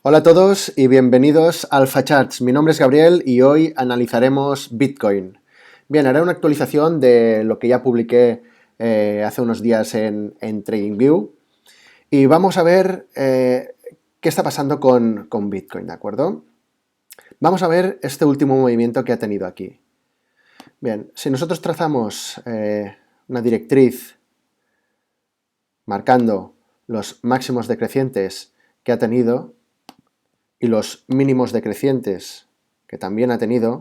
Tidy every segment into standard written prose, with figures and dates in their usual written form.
Hola a todos y bienvenidos a Alpha Charts. Mi nombre es Gabriel y hoy analizaremos Bitcoin. Bien, haré una actualización de lo que ya publiqué hace unos días en TradingView y vamos a ver qué está pasando con Bitcoin, ¿de acuerdo? Vamos a ver este último movimiento que ha tenido aquí. Bien, si nosotros trazamos una directriz marcando los máximos decrecientes que ha tenido y los mínimos decrecientes que también ha tenido,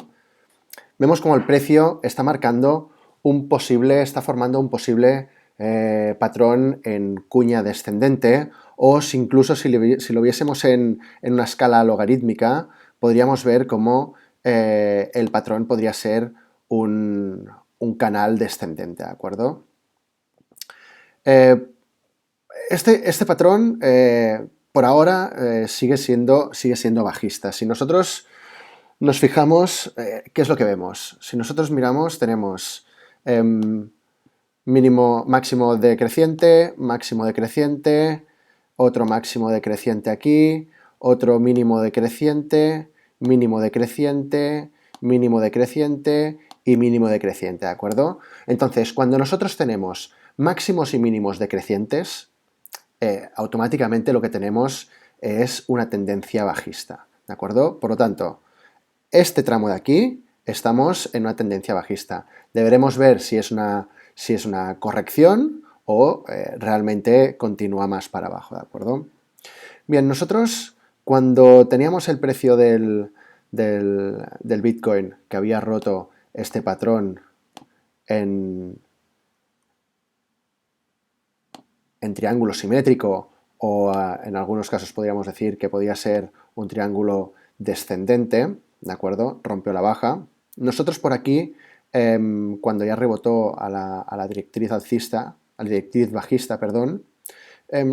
vemos como el precio está marcando está formando un posible patrón en cuña descendente, o si incluso si lo viésemos en una escala logarítmica, podríamos ver cómo el patrón podría ser un canal descendente, ¿de acuerdo? Este patrón, por ahora, sigue siendo bajista. Si nosotros nos fijamos, ¿qué es lo que vemos? Si nosotros miramos, tenemos máximo decreciente, otro máximo decreciente aquí, otro mínimo decreciente, mínimo decreciente, mínimo decreciente y mínimo decreciente, ¿de acuerdo? Entonces, cuando nosotros tenemos máximos y mínimos decrecientes, automáticamente lo que tenemos es una tendencia bajista, ¿de acuerdo? Por lo tanto, este tramo de aquí estamos en una tendencia bajista. Deberemos ver si es una corrección o realmente continúa más para abajo, ¿de acuerdo? Bien, nosotros cuando teníamos el precio del Bitcoin que había roto este patrón en triángulo simétrico, o en algunos casos podríamos decir que podía ser un triángulo descendente, ¿de acuerdo? Rompió la baja. Nosotros por aquí, cuando ya rebotó a la directriz alcista, a la directriz bajista, perdón,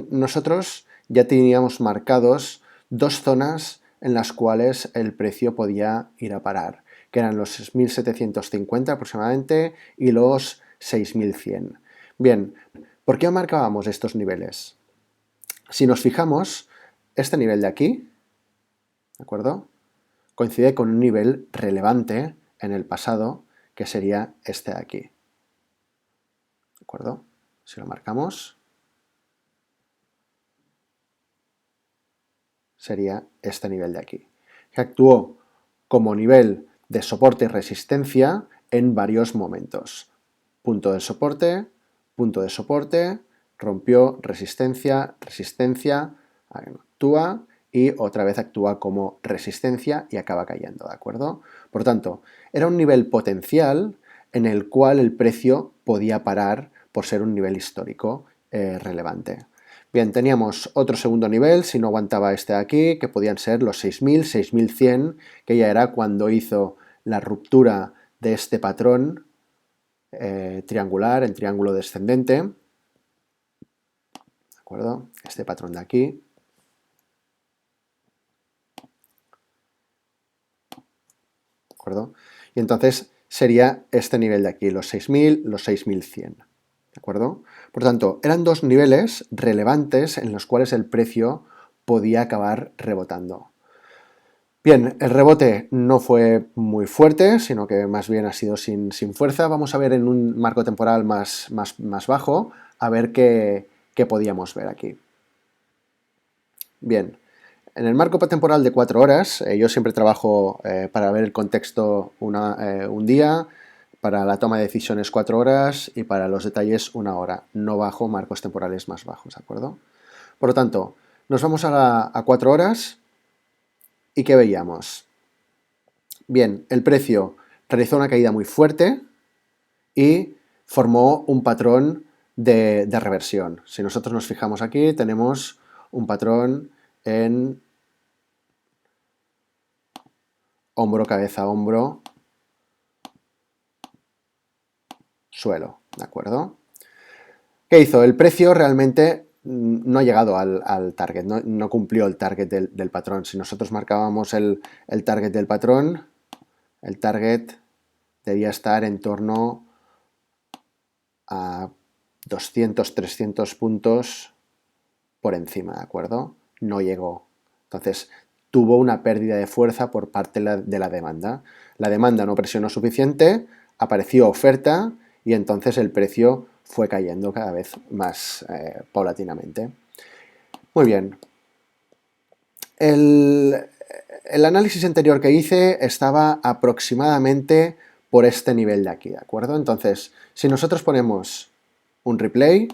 nosotros ya teníamos marcados dos zonas en las cuales el precio podía ir a parar, que eran los 6.750 aproximadamente y los 6.100. Bien, ¿por qué marcábamos estos niveles? Si nos fijamos, este nivel de aquí, ¿de acuerdo?, coincide con un nivel relevante en el pasado, que sería este de aquí. ¿De acuerdo? Si lo marcamos, sería este nivel de aquí, que actuó como nivel de soporte y resistencia en varios momentos. Punto de soporte, rompió resistencia, actúa y otra vez actúa como resistencia y acaba cayendo, ¿de acuerdo? Por tanto, era un nivel potencial en el cual el precio podía parar por ser un nivel histórico relevante. Bien, teníamos otro segundo nivel, si no aguantaba este de aquí, que podían ser los 6.000, 6.100, que ya era cuando hizo la ruptura de este patrón triangular, en triángulo descendente, ¿de acuerdo? Este patrón de aquí. ¿De acuerdo? Y entonces sería este nivel de aquí, los 6.000, los 6.100. ¿De acuerdo? Por tanto, eran dos niveles relevantes en los cuales el precio podía acabar rebotando. Bien, el rebote no fue muy fuerte, sino que más bien ha sido sin fuerza. Vamos a ver en un marco temporal más bajo, a ver qué podíamos ver aquí. Bien, en el marco temporal de 4 horas, yo siempre trabajo para ver el contexto un día, para la toma de decisiones 4 horas y para los detalles 1 hora. No bajo marcos temporales más bajos, ¿de acuerdo? Por lo tanto, nos vamos a 4 horas y ¿qué veíamos? Bien, el precio realizó una caída muy fuerte y formó un patrón de reversión. Si nosotros nos fijamos aquí, tenemos un patrón en hombro, cabeza, hombro, suelo, ¿de acuerdo? ¿Qué hizo? El precio realmente no ha llegado al target, no cumplió el target del patrón. Si nosotros marcábamos el target del patrón, el target debía estar en torno a 200, 300 puntos por encima, ¿de acuerdo? No llegó Entonces, tuvo una pérdida de fuerza por parte de la demanda. La demanda no presionó suficiente, apareció oferta y entonces el precio fue cayendo cada vez más paulatinamente. Muy bien. El análisis anterior que hice estaba aproximadamente por este nivel de aquí, ¿de acuerdo? Entonces, si nosotros ponemos un replay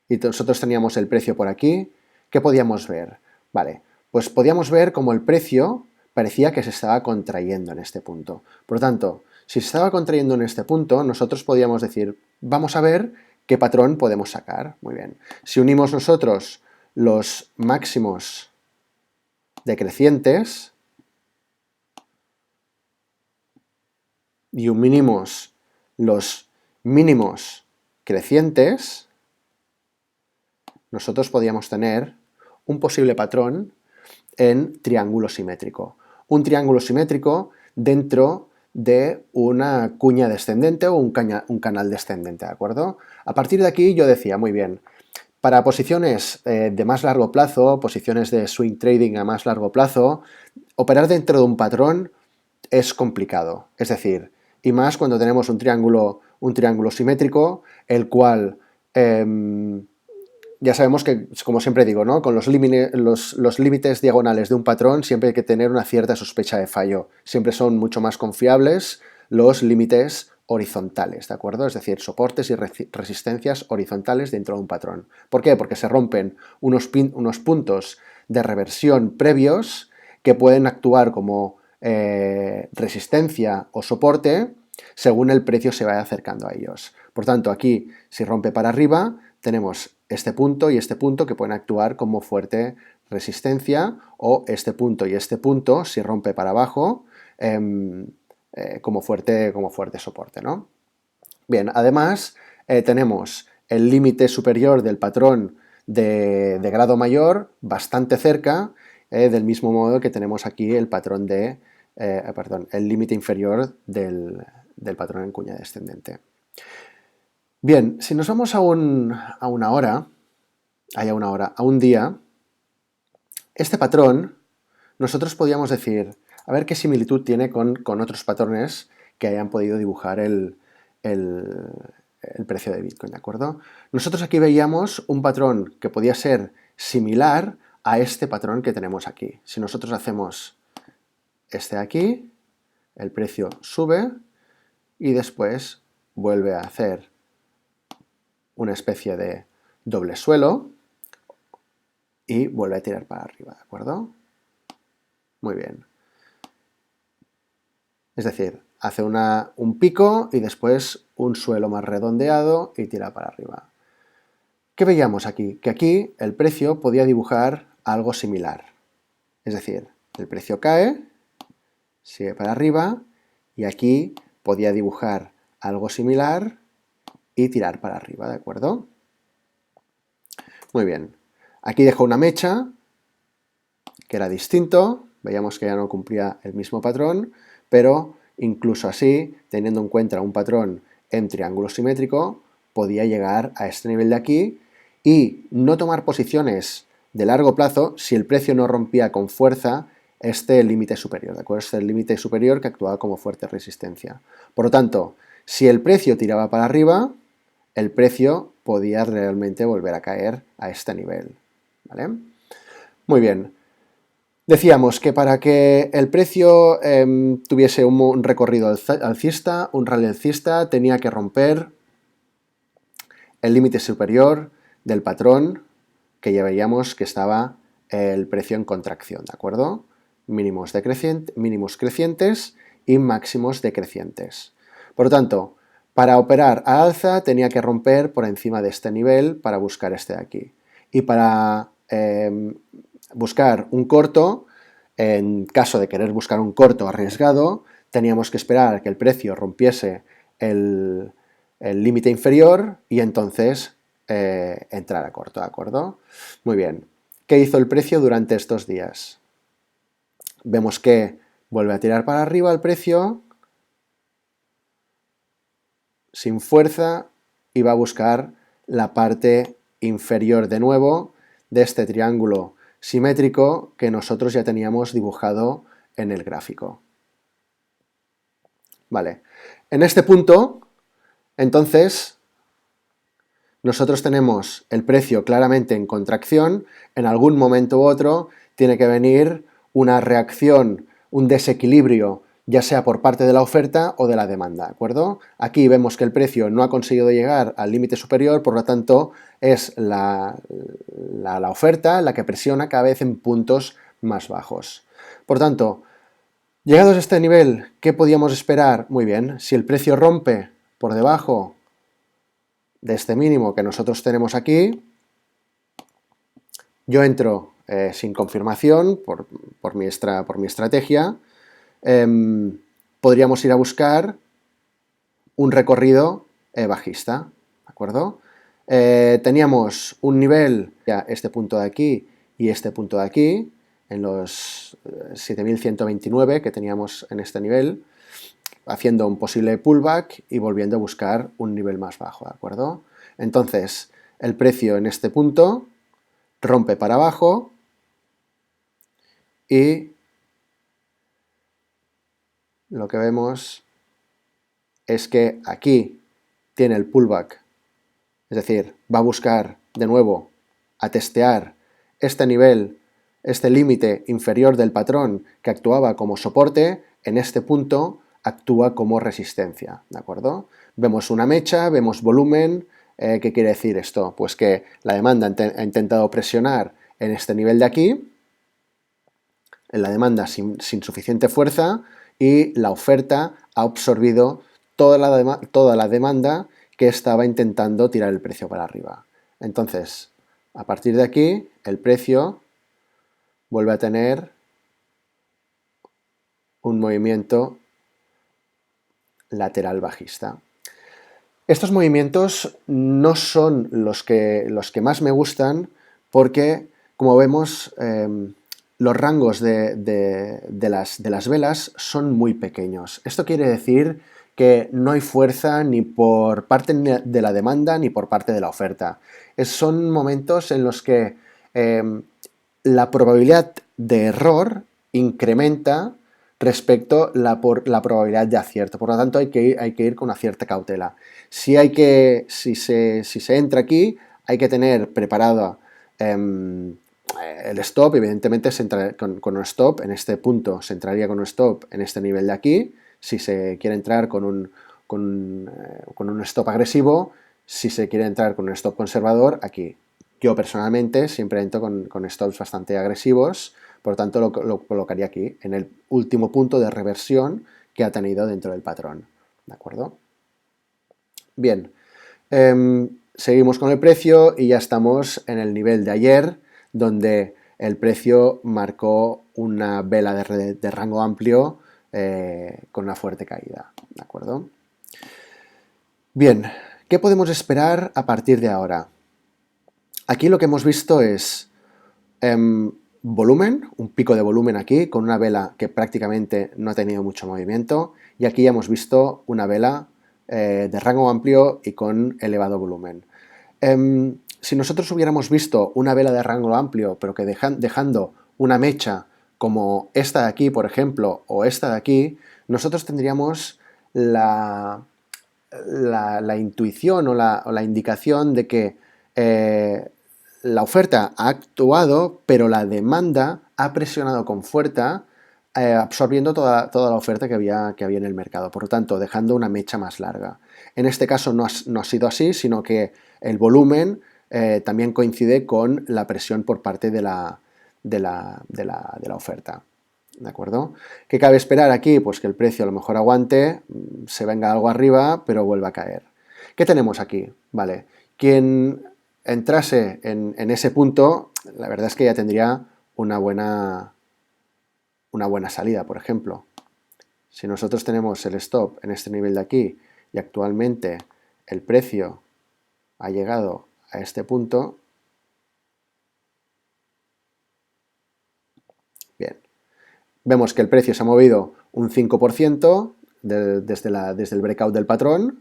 y nosotros teníamos el precio por aquí, ¿qué podíamos ver? Vale, pues podíamos ver como el precio parecía que se estaba contrayendo en este punto. Por lo tanto, si se estaba contrayendo en este punto, nosotros podíamos decir, vamos a ver qué patrón podemos sacar. Muy bien. Si unimos nosotros los máximos decrecientes y unimos los mínimos crecientes, nosotros podíamos tener un posible patrón en triángulo simétrico. Un triángulo simétrico dentro de una cuña descendente o un canal descendente, ¿de acuerdo? A partir de aquí yo decía, muy bien, para posiciones de más largo plazo, posiciones de swing trading a más largo plazo, operar dentro de un patrón es complicado. Es decir, y más cuando tenemos un triángulo simétrico, el cual ya sabemos que, como siempre digo, ¿no? Con los límites diagonales de un patrón siempre hay que tener una cierta sospecha de fallo. Siempre son mucho más confiables los límites horizontales, ¿de acuerdo? Es decir, soportes y resistencias horizontales dentro de un patrón. ¿Por qué? Porque se rompen unos puntos de reversión previos que pueden actuar como resistencia o soporte según el precio se vaya acercando a ellos. Por tanto, aquí, si rompe para arriba, tenemos este punto y este punto que pueden actuar como fuerte resistencia, o este punto y este punto, si rompe para abajo, como fuerte soporte, ¿no? Bien, además tenemos el límite superior del patrón de grado mayor bastante cerca, del mismo modo que tenemos aquí el patrón el límite inferior del patrón en cuña descendente. Bien, si nos vamos a una hora, a un día, este patrón, nosotros podríamos decir, a ver qué similitud tiene con otros patrones que hayan podido dibujar el precio de Bitcoin, ¿de acuerdo? Nosotros aquí veíamos un patrón que podía ser similar a este patrón que tenemos aquí. Si nosotros hacemos este de aquí, el precio sube y después vuelve a hacer una especie de doble suelo y vuelve a tirar para arriba, ¿de acuerdo? Muy bien. Es decir, hace un pico y después un suelo más redondeado y tira para arriba. ¿Qué veíamos aquí? Que aquí el precio podía dibujar algo similar. Es decir, el precio cae, sigue para arriba y aquí podía dibujar algo similar y tirar para arriba, ¿de acuerdo? Muy bien. Aquí dejo una mecha que era distinto, veíamos que ya no cumplía el mismo patrón, pero incluso así, teniendo en cuenta un patrón en triángulo simétrico, podía llegar a este nivel de aquí y no tomar posiciones de largo plazo si el precio no rompía con fuerza este límite superior, ¿de acuerdo? Este límite superior que actuaba como fuerte resistencia. Por lo tanto, si el precio tiraba para arriba, el precio podía realmente volver a caer a este nivel, ¿vale? Muy bien. Decíamos que para que el precio tuviese un recorrido alcista, un rally alcista, tenía que romper el límite superior del patrón que ya veíamos que estaba el precio en contracción, ¿de acuerdo? Mínimos crecientes y máximos decrecientes. Por lo tanto, para operar a alza tenía que romper por encima de este nivel para buscar este de aquí. Y para buscar un corto, en caso de querer buscar un corto arriesgado, teníamos que esperar a que el precio rompiese el límite inferior y entonces entrar a corto, ¿de acuerdo? Muy bien. ¿Qué hizo el precio durante estos días? Vemos que vuelve a tirar para arriba el precio sin fuerza y va a buscar la parte inferior de nuevo de este triángulo simétrico que nosotros ya teníamos dibujado en el gráfico. Vale. En este punto, entonces, nosotros tenemos el precio claramente en contracción. En algún momento u otro tiene que venir una reacción, un desequilibrio, ya sea por parte de la oferta o de la demanda, ¿de acuerdo? Aquí vemos que el precio no ha conseguido llegar al límite superior, por lo tanto es la oferta la que presiona cada vez en puntos más bajos. Por tanto, llegados a este nivel, ¿qué podíamos esperar? Muy bien, si el precio rompe por debajo de este mínimo que nosotros tenemos aquí, yo entro sin confirmación por mi estrategia. Podríamos ir a buscar un recorrido bajista, ¿de acuerdo? Teníamos un nivel, ya este punto de aquí y este punto de aquí, en los 7129 que teníamos en este nivel, haciendo un posible pullback y volviendo a buscar un nivel más bajo, ¿de acuerdo? Entonces, el precio en este punto rompe para abajo y lo que vemos es que aquí tiene el pullback, es decir, va a buscar de nuevo a testear este nivel, este límite inferior del patrón que actuaba como soporte, en este punto actúa como resistencia, ¿de acuerdo? Vemos una mecha, vemos volumen. ¿Qué quiere decir esto? Pues que la demanda ha intentado presionar en este nivel de aquí, en la demanda sin suficiente fuerza, y la oferta ha absorbido toda la demanda que estaba intentando tirar el precio para arriba. Entonces, a partir de aquí, el precio vuelve a tener un movimiento lateral bajista. Estos movimientos no son los que más me gustan porque, como vemos, los rangos de las velas son muy pequeños. Esto quiere decir que no hay fuerza ni por parte de la demanda ni por parte de la oferta. Son momentos en los que la probabilidad de error incrementa respecto a la probabilidad de acierto. Por lo tanto, hay que ir con una cierta cautela. Si se entra aquí, hay que tener preparado el stop. Evidentemente, con un stop en este punto, se entraría con un stop en este nivel de aquí. Si se quiere entrar con un stop agresivo, si se quiere entrar con un stop conservador, aquí. Yo personalmente siempre entro con stops bastante agresivos, por lo tanto lo colocaría aquí, en el último punto de reversión que ha tenido dentro del patrón. ¿De acuerdo? Bien, seguimos con el precio y ya estamos en el nivel de ayer, donde el precio marcó una vela de rango amplio con una fuerte caída. ¿De acuerdo? Bien, ¿qué podemos esperar a partir de ahora? Aquí lo que hemos visto es volumen, un pico de volumen aquí, con una vela que prácticamente no ha tenido mucho movimiento, y aquí ya hemos visto una vela de rango amplio y con elevado volumen. Si nosotros hubiéramos visto una vela de rango amplio, pero que dejando una mecha como esta de aquí, por ejemplo, o esta de aquí, nosotros tendríamos la intuición o la indicación de que la oferta ha actuado, pero la demanda ha presionado con fuerza, absorbiendo toda la oferta que había en el mercado, por lo tanto, dejando una mecha más larga. En este caso no ha sido así, sino que el volumen también coincide con la presión por parte de la oferta. ¿De acuerdo? ¿Qué cabe esperar aquí? Pues que el precio a lo mejor aguante, se venga algo arriba, pero vuelva a caer. ¿Qué tenemos aquí? Vale, quien entrase en ese punto, la verdad es que ya tendría una buena salida, por ejemplo. Si nosotros tenemos el stop en este nivel de aquí y actualmente el precio ha llegado a este punto, bien, vemos que el precio se ha movido un 5% desde el breakout del patrón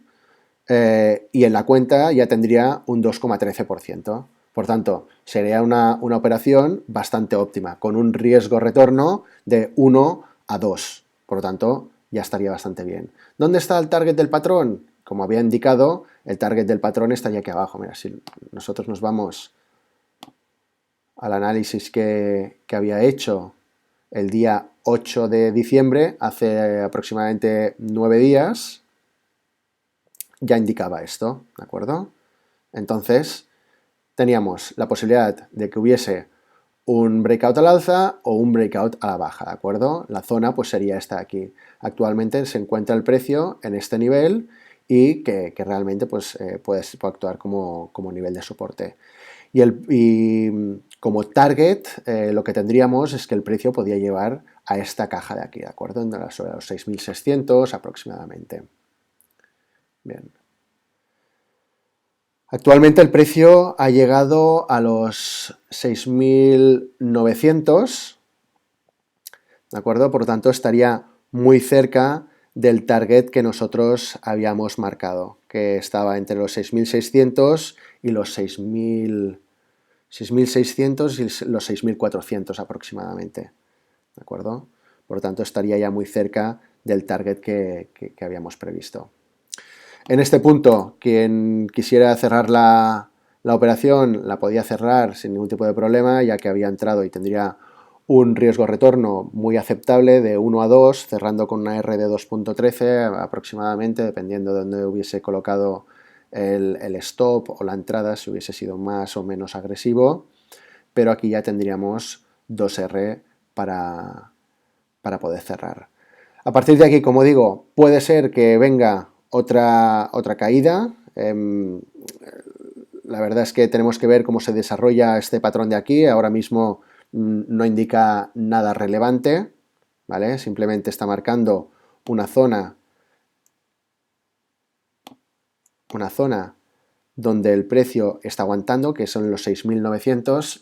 y en la cuenta ya tendría un 2,13%. Por tanto, sería una operación bastante óptima, con un riesgo-retorno de 1 a 2. Por lo tanto, ya estaría bastante bien. ¿Dónde está el target del patrón? Como había indicado, el target del patrón estaría aquí abajo. Mira, si nosotros nos vamos al análisis que había hecho el día 8 de diciembre, hace aproximadamente 9 días, ya indicaba esto, ¿de acuerdo? Entonces, teníamos la posibilidad de que hubiese un breakout al alza o un breakout a la baja, ¿de acuerdo? La zona pues sería esta de aquí. Actualmente se encuentra el precio en este nivel y que realmente pues, puede actuar como nivel de soporte. Y como target, lo que tendríamos es que el precio podía llevar a esta caja de aquí, ¿de acuerdo? Sobre los 6.600 aproximadamente. Bien. Actualmente el precio ha llegado a los 6.900, ¿de acuerdo? Por lo tanto, estaría muy cerca del target que nosotros habíamos marcado, que estaba entre los 6.600 y los 6.600 y los 6.400 aproximadamente, ¿de acuerdo? Por lo tanto, estaría ya muy cerca del target que habíamos previsto. En este punto, quien quisiera cerrar la operación la podía cerrar sin ningún tipo de problema, ya que había entrado y tendría un riesgo-retorno muy aceptable de 1 a 2, cerrando con una R de 2.13 aproximadamente, dependiendo de dónde hubiese colocado el stop o la entrada, si hubiese sido más o menos agresivo, pero aquí ya tendríamos 2R para poder cerrar. A partir de aquí, como digo, puede ser que venga otra caída. La verdad es que tenemos que ver cómo se desarrolla este patrón de aquí. Ahora mismo no indica nada relevante, ¿vale? Simplemente está marcando una zona donde el precio está aguantando, que son los 6.900.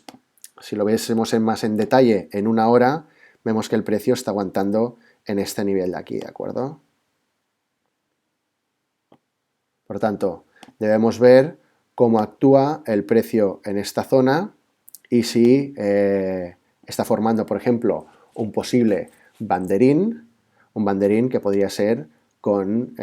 Si lo viésemos más en detalle en una hora, vemos que el precio está aguantando en este nivel de aquí, ¿de acuerdo? Por tanto, debemos ver cómo actúa el precio en esta zona y si está formando, por ejemplo, un posible banderín, un banderín que podría ser con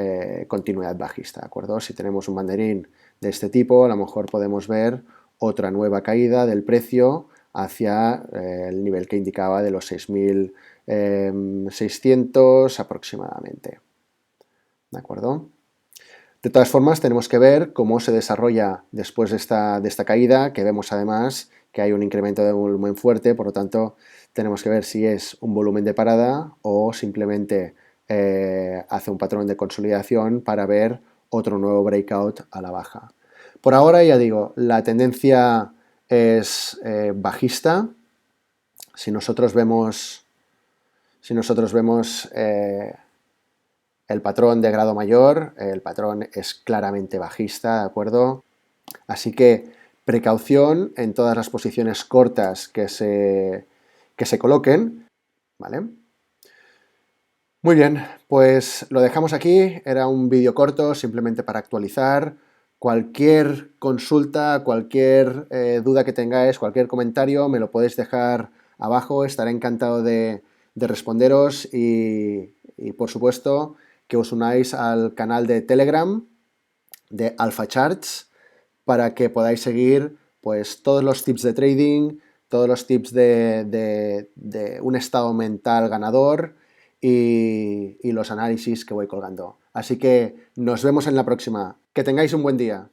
continuidad bajista, ¿de acuerdo? Si tenemos un banderín de este tipo, a lo mejor podemos ver otra nueva caída del precio hacia el nivel que indicaba de los 6.600 aproximadamente, ¿de acuerdo? De todas formas, tenemos que ver cómo se desarrolla después de esta caída, que vemos además que hay un incremento de volumen fuerte, por lo tanto, tenemos que ver si es un volumen de parada o simplemente hace un patrón de consolidación para ver otro nuevo breakout a la baja. Por ahora, ya digo, la tendencia es bajista. Si nosotros vemos el patrón de grado mayor, el patrón es claramente bajista, ¿de acuerdo? Así que precaución en todas las posiciones cortas que se coloquen, ¿vale? Muy bien, pues lo dejamos aquí. Era un vídeo corto simplemente para actualizar. Cualquier consulta, cualquier duda que tengáis, cualquier comentario, me lo podéis dejar abajo. Estaré encantado de responderos y, por supuesto, que os unáis al canal de Telegram de Alpha Charts para que podáis seguir pues, todos los tips de trading, todos los tips de un estado mental ganador y los análisis que voy colgando. Así que nos vemos en la próxima. Que tengáis un buen día.